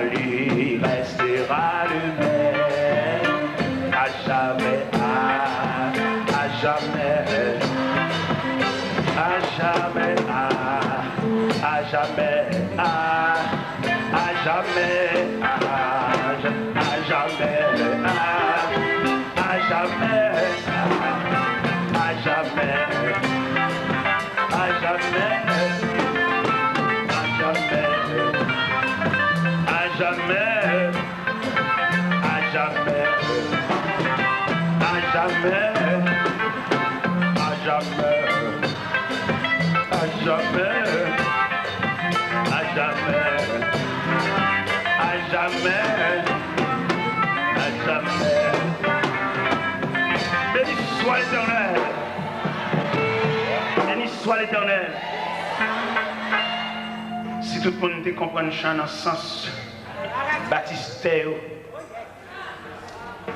salut restera le même, à jamais, à jamais, à jamais, à jamais, à jamais, à jamais, à jamais, à jamais, à jamais, à jamais, à jamais, à jamais, à jamais, à jamais, à jamais, à jamais, à jamais. Béni soit l'Éternel. Béni soit l'Éternel. Si tout le monde te comprend dans le sens baptisté,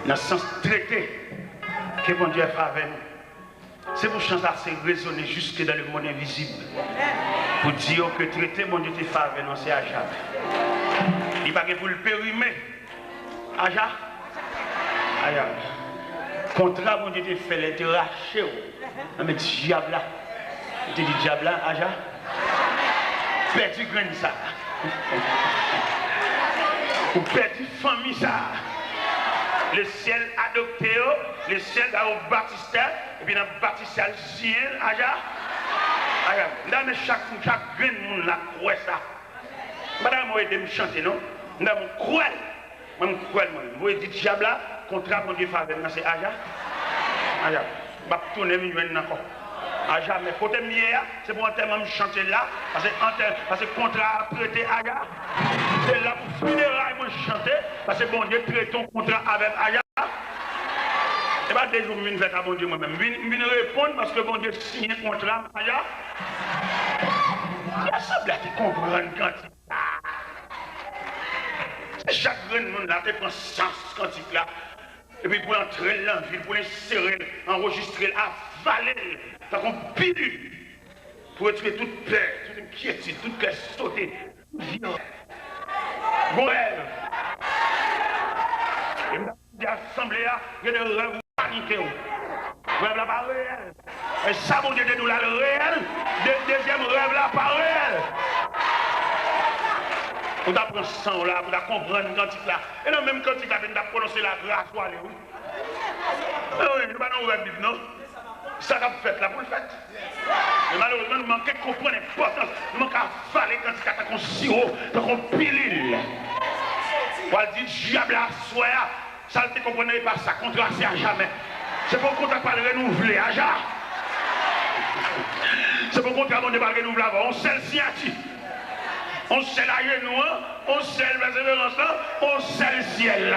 dans le sens traité que bon Dieu a fait avec nous, c'est pour changer ça, c'est résonner jusque dans le monde invisible. Pour dire que traité, bon Dieu te fait avec nous, c'est à jamais. Il n'y a pas pour le périmer. Aja? Aja. Contrat, bon Dieu te fait les te racher. Mais diable là. Tu dis diable là, Aja? Perdu grain ça. Ou perdu famille ça. Le ciel adopté, le ciel a baptisé, et puis dans le baptisé le ciel, Aja. Aja. Là, mais chaque grain de monde là croit ça. Madame, moi, je me chanter, non? Je me crois. Je me crois, moi. Je dis diable là, contrat mon Dieu faveur, c'est Aja. Aja. Je vais tourner encore. À jamais. Côté mieux, c'est pour un thème de chanter là, parce que contrat a prêté Aja. C'est là pour funérailles, moi chanter, parce que bon Dieu traite ton contrat avec Aja. Et pas des jours, je viens faire à bon Dieu moi-même. Je viens répondre parce que bon Dieu signe un contrat avec Aja. Il semble à te comprendre quand chaque grand monde là, te prend sens quand il là. Et puis pour entrer dans la ville, pour l'insérer, enregistrer, avaler, t'as qu'on pilule pour tuer toute peur, toute inquiétude, toute classe sautée, violence. Bon rêve. Et je l'assemblée là, il y a des rêves paniqués. Rêve là pas réel. Et ça, mon Dieu, de nous là, le réel. Deuxième rêve là, pas réel. On apprend ça là, on comprendre quand là. Et non, même quand il a prononcé la grâce, oui. Oui, nous pas dans le Bible, non? Ça qu'a fait là pour le fait. Mais malheureusement, nous manquons de comprendre l'importance. Nous manquons à avaler quand il a un sirop, un pilule. Pour dire, diable à soi, ça ne te comprenez pas ça, contrat c'est à jamais. C'est pour contrat pas le renouveler, à jamais. C'est pour contrat on ne pas le renouveler avant. On sait le signature. On sait la genou, on sait le persévérance, on sait le ciel.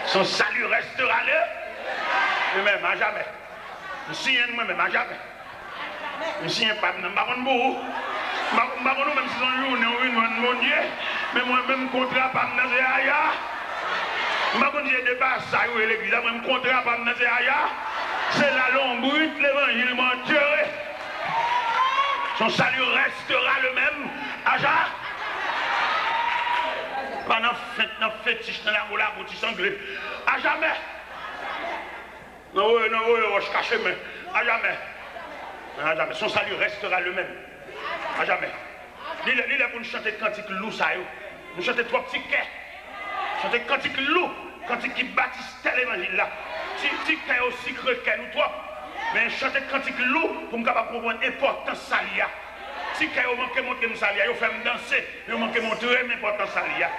Son salut restera là, lui-même à jamais. Je suis un moi-même à jamais. Je suis un pape, je ne sais pas beaucoup. Je ne sais pas même si c'est un jour, mon Dieu, mais moi-même contrat pas me nazer aïe. Je ne sais pas si j'ai dépassé ça, l'église, moi-même contrat pas me nazer aïe. C'est la longue brute, l'évangile menteur. Son salut restera le même. Aja. Pendant la fétiche dans la roue, la boutique sanglée. À jamais. Non, je cache, mais à jamais. À jamais. Son salut restera le même. À jamais. Il est pour nous chanter cantique loup, ça y est. Nous chanter trois petits quais. Chanter cantique loup. Cantique qui bâtisse tel évangile là. Petit quais aussi creux que nous trois. Mais chanter cantique loup pour me capable comprendre l'importance salia. Si vous manquez de montrer salia, vous faites danser, vous manquez de montrer l'importance salia.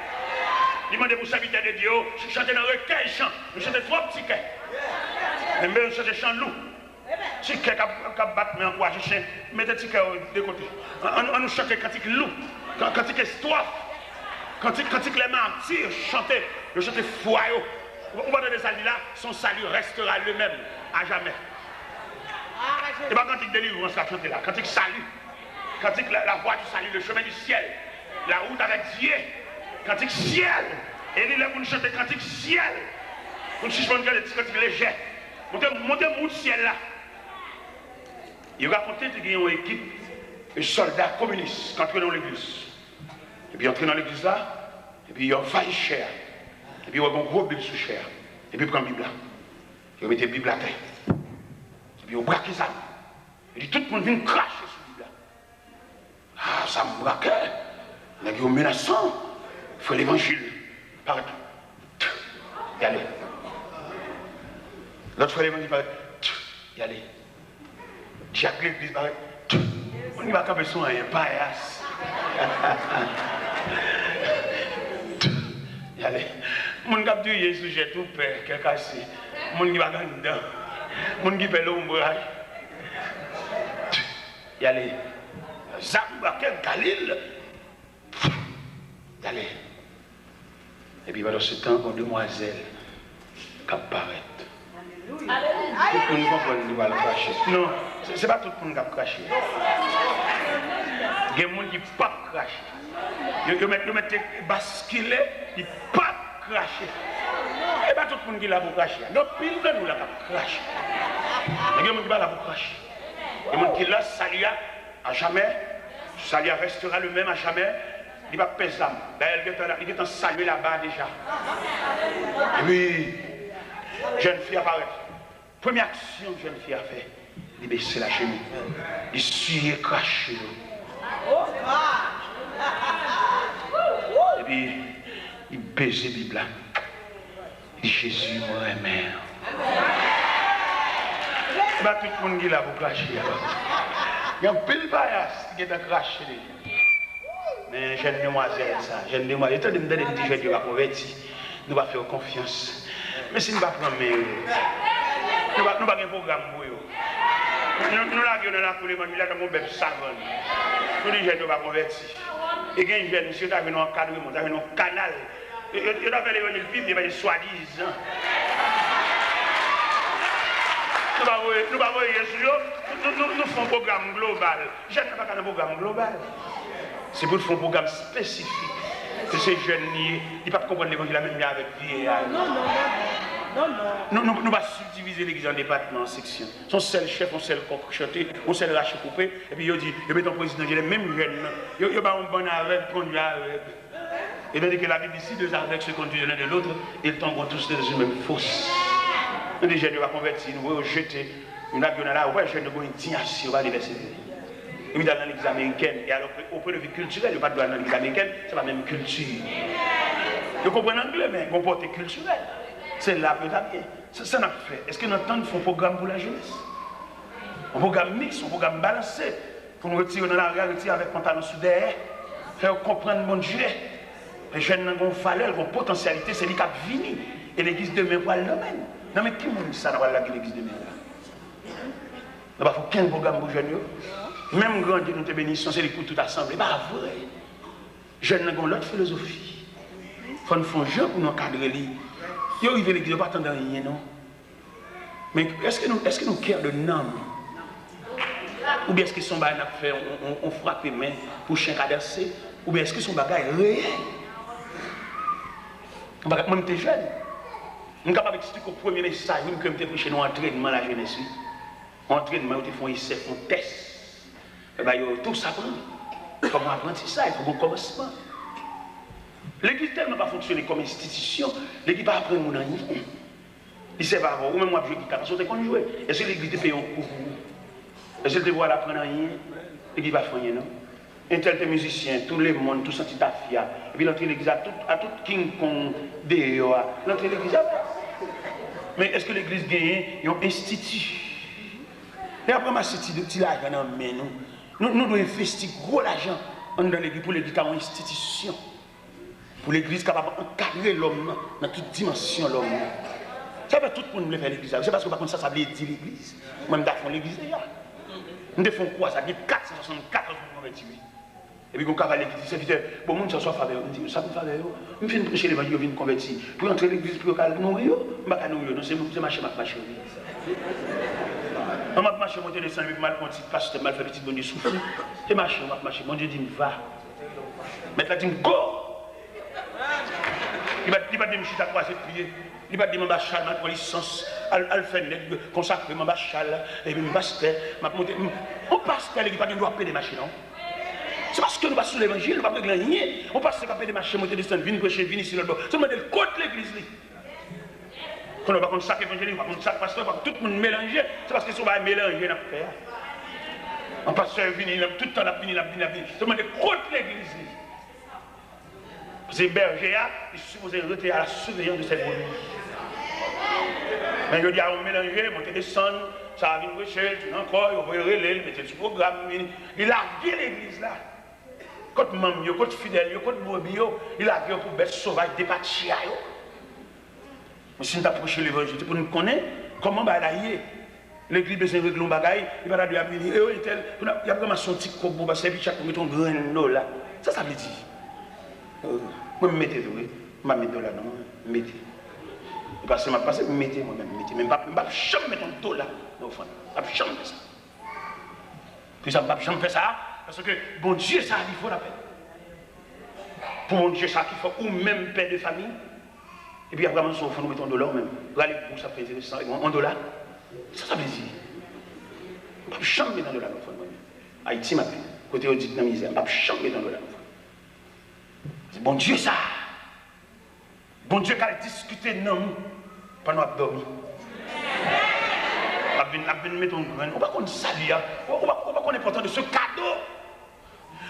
Demandez pour serviteur de Dieu, chanter dans le recueil chant, nous chantons trois petits quais. Mais nous chantons chant loup. Si quais qui bat mais encourage chien, mettez petit quais de côté. On nous chante cantique loup, cantique histoire, cantique les martyrs, chanter, nous chantons foi. On va donner ça là, son salut restera le même à jamais. Et pas quand il délivrance la chanter là, quand il salue, quand il la voie du salut, le chemin du ciel, la route avec Dieu, quand il ciel, et il est pour nous chanter quand il ciel, pour nous suspendre quand il léger, montez au ciel là. Il racontait qu'il y a une équipe de soldats communistes qui entrent dans l'église. Et puis, entrer dans l'église là, et puis, il envahit chair. Et puis, il y a un gros Bible sous chair. Et puis, il prend la Bible là. Il met la Bible à terre. Et puis, il braque les âmes. Et puis, tout le monde vient cracher sur la Bible là. Ah, ça me braque. Il y a un menaçant. Il faut l'évangile. Partout. Y aller. L'autre fois, l'évangile paraît. Y aller. Chaque l'église paraît. On n'y va pas besoin d'un paillasse. Y aller. Mon cap du Jésus, j'ai tout peur, qu'est cassé. Mon qui va dedans. Mon qui fait l'ombrage. Y aller. Zamba, quel Galil. Y aller. Et puis pendant ce temps, une demoiselle qui apparaît. Tout le monde comprend qu'il va le cracher. Non, ce n'est pas tout le monde qui va cracher. Il y a des gens qui ne peuvent pas cracher. Ils mettent basculer, ils ne peuvent pas cracher. Et pas tout le monde qui l'a pour cracher. Donc, pile de nous là qui cracher. Il y a des gens qui ne là pour cracher. Il y a des gens qui là, salia à jamais. Salia restera le même à jamais. Il va peser l'âme. Il est en saluer là-bas déjà. Et puis, jeune fille apparaît. Première action que jeune fille a fait, il baisse la chemise. Il suit craché. Et puis, il baise la Bible. Il dit Jésus, moi, mère. Il y a tout le monde qui l'a pour cracher. Il y a un pile paillasse qui est en craché. Mais jeune demoiselle, ça, jeune demoiselle, étant donné que je vais convertir, nous allons faire confiance. Mais si nous ne pas prendre, nous n'avons pas un programme pour eux. Nous l'avons dans la foule, nous avons un bébé savon. Tous les jeunes ne vont pas convertir. Et il y a un jeune, monsieur, qui a un encadrement, qui a un canal. Il a fait l'évangile vivre, il va être soi-disant. Nous allons voir Jésus, nous faisons un programme global. Je ne sais pas un programme global. C'est pour faire un programme spécifique. Que ces jeunes, ils ne peuvent pas comprendre l'évangile la même avec vieillard. Nous ne pouvons pas subdiviser l'église en départements, en sections. Son seul chef, son seul coq chanté, son seul rachet coupé. Et puis il dit, il met un président, il est même jeune. Il y a un bon avec, conduit avec. Et tandis que la Bible ici, deux aveugles se conduisent l'un de l'autre, ils tombent tous dans une même fosse. Nous, les jeunes, nous va convertir, nous allons jeter une avion là, ouais, jeune, nous avons une indignation, on va l'université. Et puis dans l'église américaine, et alors au point de vue culturel, il n'y a pas de dans l'église américaine, c'est la même culture. Vous comprenez l'anglais, mais comporté culturel. C'est là peut-être bien. Ça n'a pas fait. Est-ce que nous entendons un programme pour la jeunesse? Un programme mixte, un programme balancé, pour nous retirer dans la rue, retirer avec pantalon sous derrière, faire comprendre mon Dieu. Les jeunes ont une valeur, ont une potentialité, c'est lui qui a fini. Et l'église demain pour le domaine. Non mais qui m'a dit ça dans l'église demain là? Il n'y a pas qu'un programme pour les jeunes. Même grand Dieu nous te bénissons, c'est les coups tout assemblés. Pas vrai. Jeunes ont l'autre philosophie. Il faut nous faire un jeu pour nous encadrer. Ils arrivent à l'église, ils ne pas attendre rien, non? Mais est-ce que nous cœurs de nom? Ou bien est-ce que son bagage fait, on frappe les mains pour chien cadersé? Ou bien est-ce que son bagage est réel? Moi, je suis jeune. Je suis capable d'expliquer au premier message que je suis prêché dans l'entraînement la jeunesse. Entraînement, ils font essai, ils font test. Tout ça prend. Il faut apprendre ça, il faut un commencement. L'église tellement pas fonctionner comme institution, l'église va apprendre mon rien. Il sait pas avoir, ou même moi je dis parce qu'on est jouer. Est-ce que l'église te paye un coup? Est-ce que tu vois l'apprendre rien? L'église va faire rien, non? Un tel musicien, tout le monde, tout senti ta fille. Et puis l'entrée de l'église à tout King Kong dehors. L'entrée de l'église. Mais est-ce que l'église gagne un institut? Et après ma city de petit l'argent dans main nous devons investir gros l'argent dans l'église pour l'église comme institution. Pour l'église capable d'encadrer l'homme dans toute dimension l'homme. Ça veut tout le monde faire l'église. C'est parce que par contre ça veut dire l'église. Moi je fais l'église déjà. Nous devons quoi? Ça dit 464 pour 28. Et puis quand on va à l'église, c'est vite, bon monde ça soit faveur. On dit ça me faveur. Je viens prêcher l'évangile, je viens convertir. Pour entrer à l'église, pour nourrir, je ne vais pas nourrir. C'est marcher, marcher. On m'a marché, monter les 5 minutes, mal petit pasteur, mal fait petit bon Dieu souffle. C'est marché, on m'a marché. Mon Dieu dit, va. Maintenant, il dit, go. Il va dire, je suis à croiser de pied. Il va dire, je suis à ma licence. Elle fait consacrer mon bachal. Et puis, je pasteur. On pasteur, il va dire, doit payer des machines, non? C'est parce que nous passons l'évangile, nous ne pouvons pas gagner. On passe par des marchés, monter, descendre, venir prêcher, venir ici, là-bas. C'est le contre l'église. Quand on ne va pas contre chaque évangile, on va contre chaque pasteur, tout le monde mélanger. C'est parce que si on va mélanger, on passe sur venir, tout le temps, on va venir. C'est le contre l'église. C'est berger, il est supposé rester à la surveillance de cette brebis. Mais je dis à on mélanger, monter, descendre, ça va venir prêcher, tout encore, il va relayer, mettre sur le programme. Il a gué l'église là. Quand membre, quand fidèle, quand brebis, il a gué pour bête sauvage, départir. Mais si nous approchons l'évangile, pour nous connaître comment balayer. L'église besoin de régler un bagage, il va dire, il y a vraiment son petit coco, parce que chaque fois, on met un grain là. Ça veut dire. Moi, je mettez doué, je mets $, non, mettez. Parce que je passe, mettez moi-même, mettez. Mais je ne vais jamais mettre un $, non, je ne vais jamais faire ça. Puis ça, je ne vais jamais faire ça, parce que bon Dieu, ça, il faut la peine. Pour mon Dieu, ça, il faut ou même père de famille. Et puis après, il faut nous mettre un $, même. Regardez, pour ça fait intéressant, $1. Ça veut dire. Je ne vais jamais mettre un $, non, Haïti, ma paix. Côté audit dans la misère, je ne vais jamais mettre un $. C'est bon Dieu ça. Bon Dieu qui a discuté non pendant qu'on dormi. On va mettre un grain. On va qu'on salit. On va qu'on est important de ce cadeau.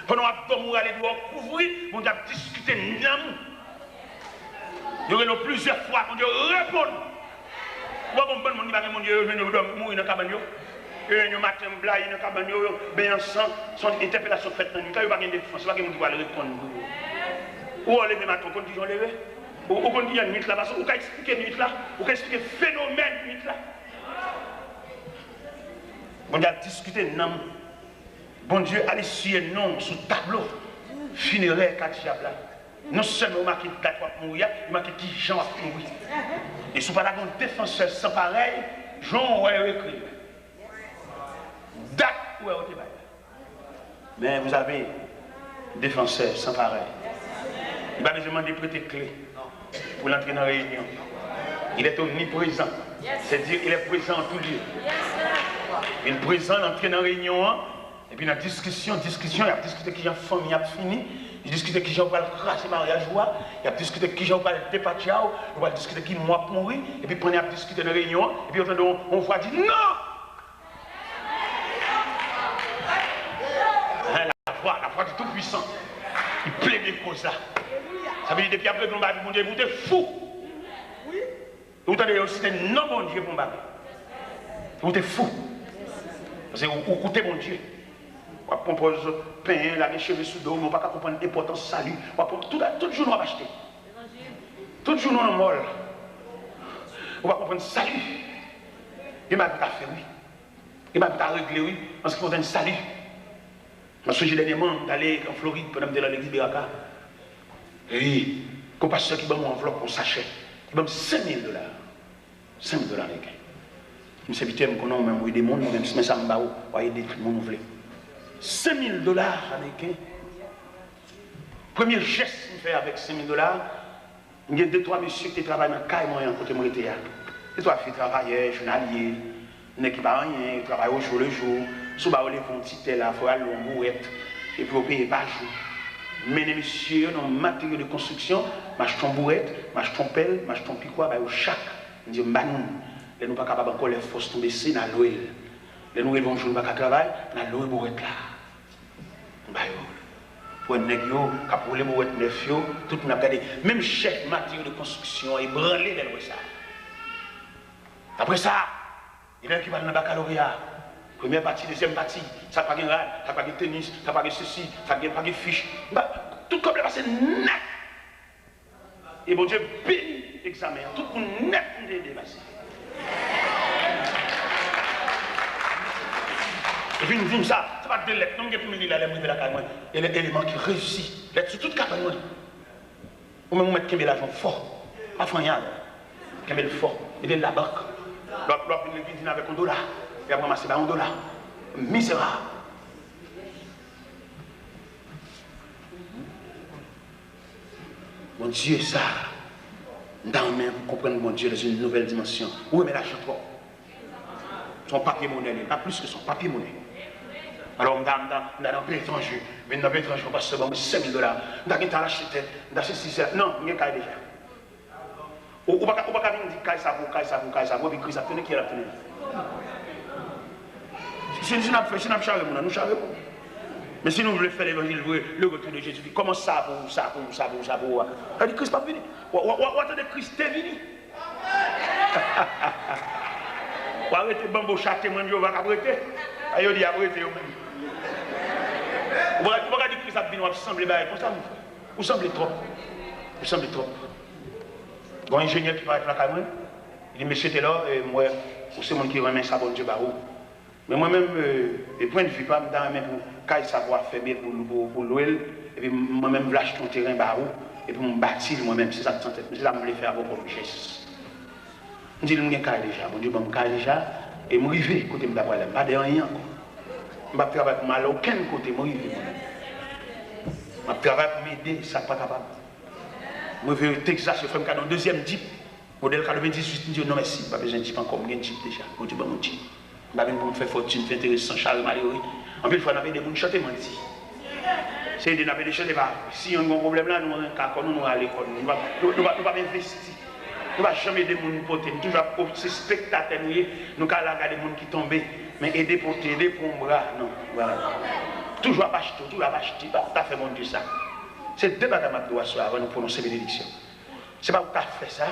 Pendant qu'on dormi, on va aller couvrir. Bon Dieu a discuté non. Il y aurait plusieurs fois. Bon Dieu répond. On va comprendre mon Dieu, je vais mourir dans la cabane. Un matin, blague dans la cabane, bien ensemble, son interpellation faite dans la nuit. Il n'y a pas de défense, il n'y a pas de qui va répondre. Ou on lève matin, on dit on lève. Ou on dit il y a une nuit là, parce qu'on peut expliquer nuit là, on peut expliquer phénomène nuit là. Bon Dieu a discuté non. Bon Dieu allez suivre non sur le tableau funéraire Katiab là. Non seulement marqué date pour mourir, il marqué qui Jean va mourir. Et si vous parlez d'un défenseur sans pareil, Jean va écrire. Date où est au débat. Mais vous avez un défenseur sans pareil. Il va besoin de prêter clé pour l'entrer dans la réunion. Il est omniprésent. C'est-à-dire qu'il est présent en tout lieu. Il est présent, l'entrée dans la réunion. Et puis dans la discussion, il a discuté qui j'ai famille a fini. Il a discuté qui j'ai pas le cracher mariage. Il a discuté qui j'ai pas le départir. Il a discuté qui moi pour mourir. Et puis on a discuté dans la réunion. Et puis on voit dire non! La foi du Tout-Puissant. Il plaît des causes là. Ça veut dire depuis après que l'on va dire, mon Dieu, vous êtes fou. Oui. Vous entendez aussi, c'est non bon Dieu pour moi. Vous êtes fou. Parce que vous écoutez mon Dieu. Vous compose pain, la cheveux sous dos, vous ne pouvez pas comprendre l'importance du salut. Tout jour, nous va acheter. Tout jour, nous sommes molles. Vous ne pouvez pas comprendre le salut. Il m'a dit à faire, oui. Il m'a dit à régler, oui. Parce qu'il faut un salut. Je me souviens dernièrement d'aller en Floride pendant que j'étais dans l'église de Raka. Et comme pasteur qui m'a mon enveloppe pour sachet, il m'a $5 000. $5 000 américains. Je me suis invité à me connaître, même des mondes, même si ça me bat, ou aider tout le monde voulait. $5 000 américains. Premier geste que je fais avec $5 000, il y a 2-3 messieurs qui travaillent dans le cas et moi, côté mon été. Et toi, filles travailleurs, journaliers, qui pas rien, travaillent au jour le jour. Si vous avez un petit tel, il faut aller en bourrette et puis vous payez par jour. Mais les messieurs, dans le matériel de construction, m'achetons bourrette, m'achetons pelle, m'achetons piquois, au chaque. Ils disent, nous ne sommes pas capables encore les forces tomber ici dans l'OL. Les nous vont jouer dans le travail, dans l'OL bourrette là. Pour un nègre, pour les bourrettes neuf, tout le monde a regardé. Même chef matériel de construction, il branlé dans ça. Après ça, il y a qui va dans le baccalauréat. Première partie, deuxième partie, ça n'a pas de rad, ça n'a pas de tennis, ça n'a pas de ceci, ça n'a pas de fiche. Tout comme le passé net. Et bon Dieu bénit l'examen, tout le monde net est dépassé. Et puis nous disons ça, c'est pas de lettres, non, il y a de la caméra. Il y a l'élément qui réussit, lettres sur toute caméra. Ou même mettre Kembé l'argent fort, pas rien. Kembé le fort, il est de la banque. L'autre, il vient avec $1. Il a ramassé $1. Misérable. Mon Dieu, ça, dans même pour comprendre mon Dieu dans une nouvelle dimension. Où est l'argent trop? Son papier monnaie, pas plus que son papier monnaie. Alors, dans le pays étranger, mais dans le pays étranger, on passe seulement 5 000 $. Dans le cas acheté, dans ce système, non, il y a un cas déjà. Ou pas dire qu'il ça vaut, puis ça tenait qui a tenu. Si nous avons chargé, nous chargeons. Mais si nous voulons faire l'évangile, le retour de Jésus, comment ça pour ça? Elle dit Christ pas venu. Ou attendez, Christ est venu. Ou arrêtez bambo chaté, moi je vais arrêter. Aïe, dit arrêtez. Ou pas dire Christ a venu, ou semblez comme ça, vous semblez trop. Vous semblez trop. Bon ingénieur qui va être là quand même, il dit monsieur t'es là, et moi, c'est moi qui remet ça bon Dieu barreau. Mais moi-même, les points de vue, pas dans même pour savoir faire bien pour l'ouel, et puis moi-même, je lâche ton terrain barreau, et puis je bâtis moi-même, c'est ça que je c'est ça que je voulais faire avec mon richesse. Je dis, je suis déjà, mon Dieu, je suis déjà, et je suis arrivé côté de la problème, pas de rien. Je ne travaille pas mal aucun côté, je suis arrivé. Je travaille pour m'aider, ça n'est pas capable. Je vais au Texas, je fais un deuxième Jeep, modèle 98, je dis non merci, pas besoin de Jeep encore, je Jeep déjà, mon Dieu, mon Jeep. Je vais me faire fortune, faire intéressant, Charles Malheureux. En plus, il faut que des gens chanter, moi ici. C'est des gens qui chantent pas. Si on a un problème là, nous allons à l'école, nous ne pouvons pas investir. Nous ne pouvons jamais aider les gens porter. Nous toujours ces spectateurs, nous allons regarder les gens qui tombent, mais aider pour t'aider pour un bras, non. Voilà. Toujours pas acheter, toujours pas acheter, tu as fait mon Dieu ça. C'est deux bagages que je dois avant de prononcer bénédiction. Ce n'est pas où tu as fait ça,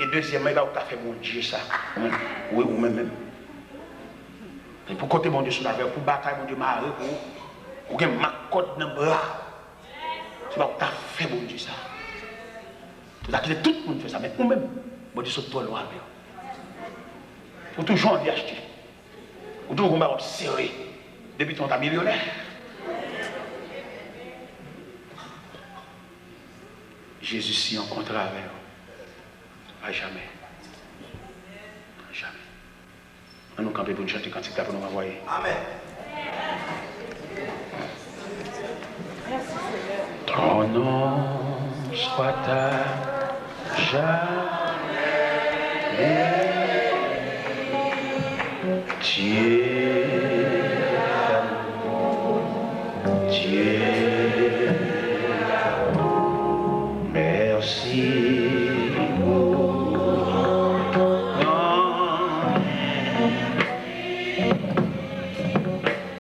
et deuxièmement, il n'est pas où tu as fait mon Dieu ça. Oui, ou même. Et pour côté mon Dieu sur la terre, pour bataille mon Dieu marre, pour que ma côte dans le bras. C'est pas où tu as fait mon Dieu ça. Tu as quitté tout le monde fait ça, mais nous-mêmes, mon Dieu sur toi loin. Pour toujours envie acheter. Pour toujours observer. Depuis ton millionnaire. Jésus s'y rencontre avec eux. À jamais. À jamais. On nous camper pour nous chanter quand il pour nous envoyer. Amen. Ton nom soit à jamais. Dieu d'amour, Dieu.